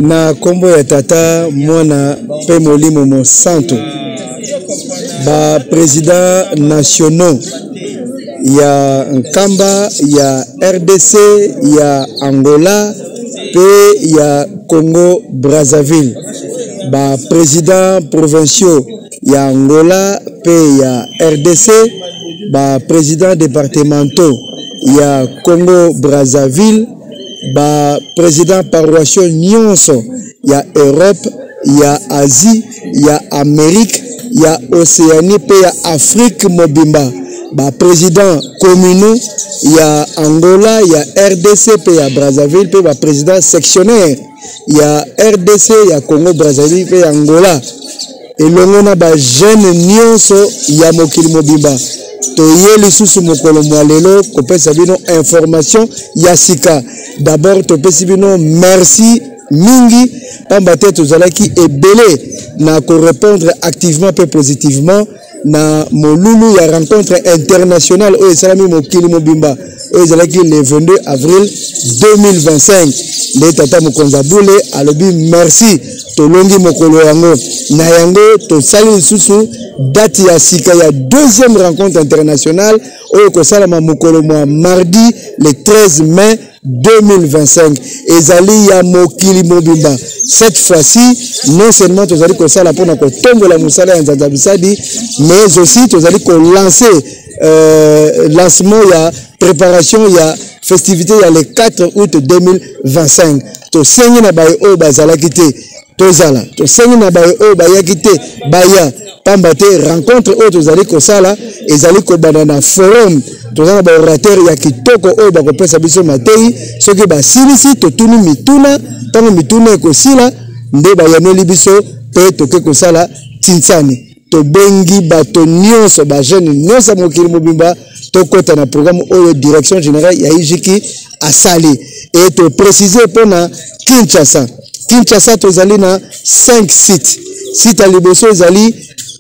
Na kombo ya tata mwana pe molimo mo santo ba président nationaux ya Nkamba ya RDC ya Angola pe ya Congo Brazzaville ba président provinciaux ya Angola pe ya RDC ba président départementaux ya Congo Brazzaville ba président paroissiaux nyonso ya Europe ya Asie ya Amérique ya Océanie pe ya Afrique mobimba ba président communaux ya Angola ya RDC pe ya Brazzaville pe ba président sectionnaire ya RDC ya Congo Brazzaville pe ya Angola elongo na ba jeune nyonso ya mokili mobimba toye lisusu mokolo mwalelo kopesa bino information ya sika. D'abord topesi bino merci mingi pamba te tozalaki ebele na ko répondre activement pe positivement na molulu ya rencontre internationale o esalami mokili mobimba o ezalaki le 22 avril 2025 le tata mokonza bule alobi merci tolongi mokolo yango na yango tosali lisusu date ya sika ya deuxième rencontre internationale o kosalama mokolo mwa mardi le 13 mai 2025 ezali ya mokili mobimba. Cette fois-ci non seulement tozali kosala pona ko tombola musala ya nzanza bisadi mais aussi tozali ko lancer lancement ya préparation ya festivité ya le 4 août 2025 to sengi na baye o bazalaki te tozala to sengi na baye o bayaki te baya pamba te rencontre o tozali kosala ezali ko banana forum tozana ba orateur ya kitoko o ba kopesa biso matei soki ba silisi to tunu mituna tango mituna ekosila nde ba yanoli biso pe toke kosala tinsani to bengi bato nyonso ba jeune nyonso mokili mobimba to kota na programme oyo direction générale ya IJiki asali et to préciser pona Kinshasa tozali na 5 sites site à liboso ezali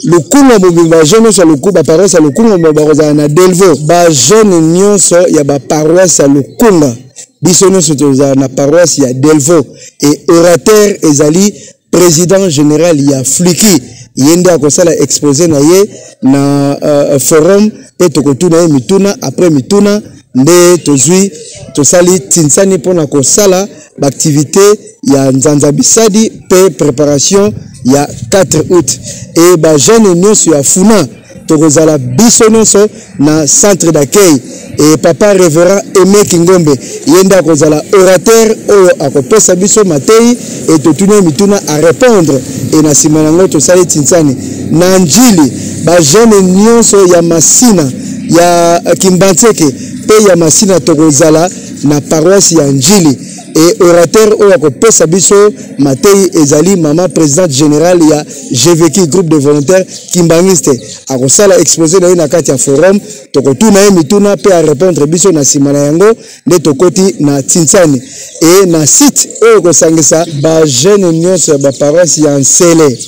lukunga mobimba jeune so lukuba paroisse lukunga mobimba na Delvaux ba jeune nyonso ya ba paroisse lukunga biso nyonso tozala na paroisse ya Delvaux et orateur ezali président général ya Fliki yende akosala exposé na ye na forum pe tokotuna ye mituna après mituna nde tozwi tosali tinsani pona kosala l'activité ya nzanza bisadi pe préparation ya 4 août et ba jeune nyonso ya funa tokozala biso nyonso na centre d'accueil et papa révérend Aimé Kingombe yenda kozala orateur oyo akopesa biso matei et totuna mituna à répondre et na simanango tosali tinsani na njili ba jeune nyonso ya Masina ya Kimbantseke pe ya Masina tokozala na paroisse ya Njili et orateur oyo akopesa biso matei ezali mama présidente générale ya GVK groupe de volontaires kimbangiste akosala exposé na ye na kati ya forum tokotuna ye mituna pe a répondre biso na sima na yango nde tokoti na tinsani et na site oyo kosangisa ba jeune nyonso ya ba paroisse ya Nsele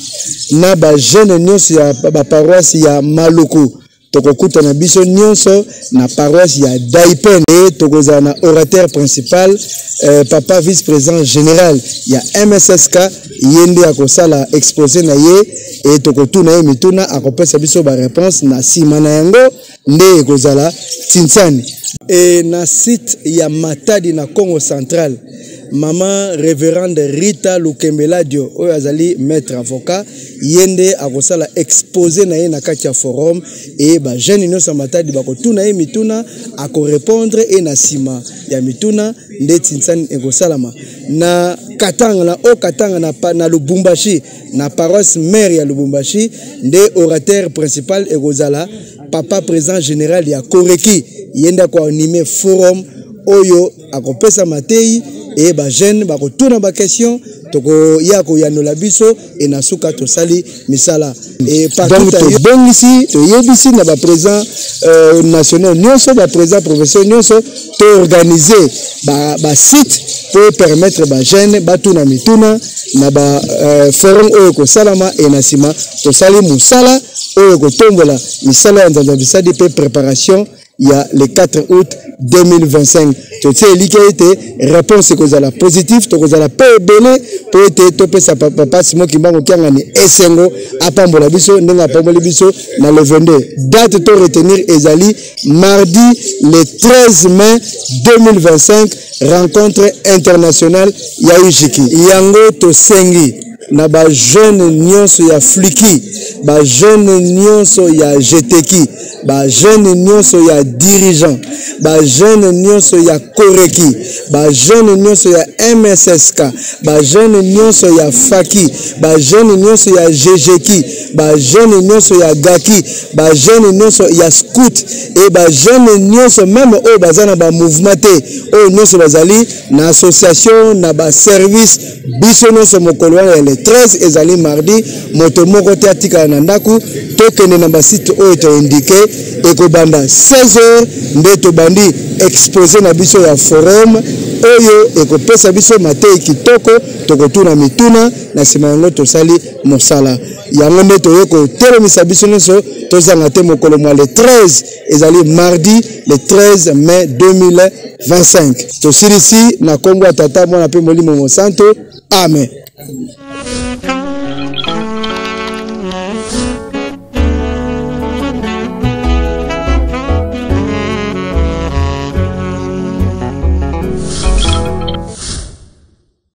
na ba jeune nyonso ya ba paroisse ya Maluku tokokuta na biso nyonso na paroisse ya Daipen et tokozala na orateur principal papa vice-président général ya MSSK yende akosala exposé na ye et tokotuna ye mituna akopesa biso ba réponse na sima na yango nde ekozala tinsani et na site ya Matadi na Congo central Maman révérende Rita Lukembeladio oyo azali maître avocat yende akosala exposé na ye na kati ya forum et ba jeune nyonso Matadi bakotuna ye mituna ako répondre et na sima ya mituna nde tinsani ekosalama na Katanga na Lubumbashi na paroisse mère ya Lubumbashi nde orateur principal ekozala papa président général ya Koreki yenda ko animer forum oyo akopesa matei et ba jeune ba retourna ba question toko ya ko yanola biso et na suka to sali misala et partout to bongisi to yebisi na ba président national nyonso ba président professeur nyonso to organiser ba site pour permettre ba jeune batuna mituna na ba forum oyo ko salama et nasima to sali musala oyo ko tombola misala ya nzanza bisadi pe préparation il y a le 4 août 2025. Tu sais, réponse que la positive, tu as la paix belé pour te toper sa papa Simon qui m'a dit Essengo à Pambola Biso, n'a pas Biso, dans le 22. Date to retenir Ezali, mardi le 13 mai 2025, rencontre internationale Yaouchiki. Yango to Sengi. Na ba jeune nyonso ya Fliki, ba jeune nyonso ya Jeteki, ba jeune nyonso ya dirigeant, ba jeune nyonso ya Koreki, ba jeune nyonso ya MSSK, ba jeune nyonso ya Faki, ba jeune nyonso ya GGK, ba jeune nyonso ya Gaki, ba jeune nyonso ya Scout et ba jeune nyonso même au bazana ba mouvement au nyonso bazali na association na ba service biso nyonso mokolo le 13 ezali mardi moto moko te atika na ndaku tokende na basite oyo to indiqué ekobanda 16h nde to bandi exposé na biso ya forum oyo ekopesa biso matei kitoko tokotuna mituna na sima yango tosali mosala yango nde toyeko telemisa biso nyonso tozanga te mokolo mwa le 13 ezali mardi le 13 mai 2025 tosilisi na kombo ya tata mwana pe molimo mosanto amen.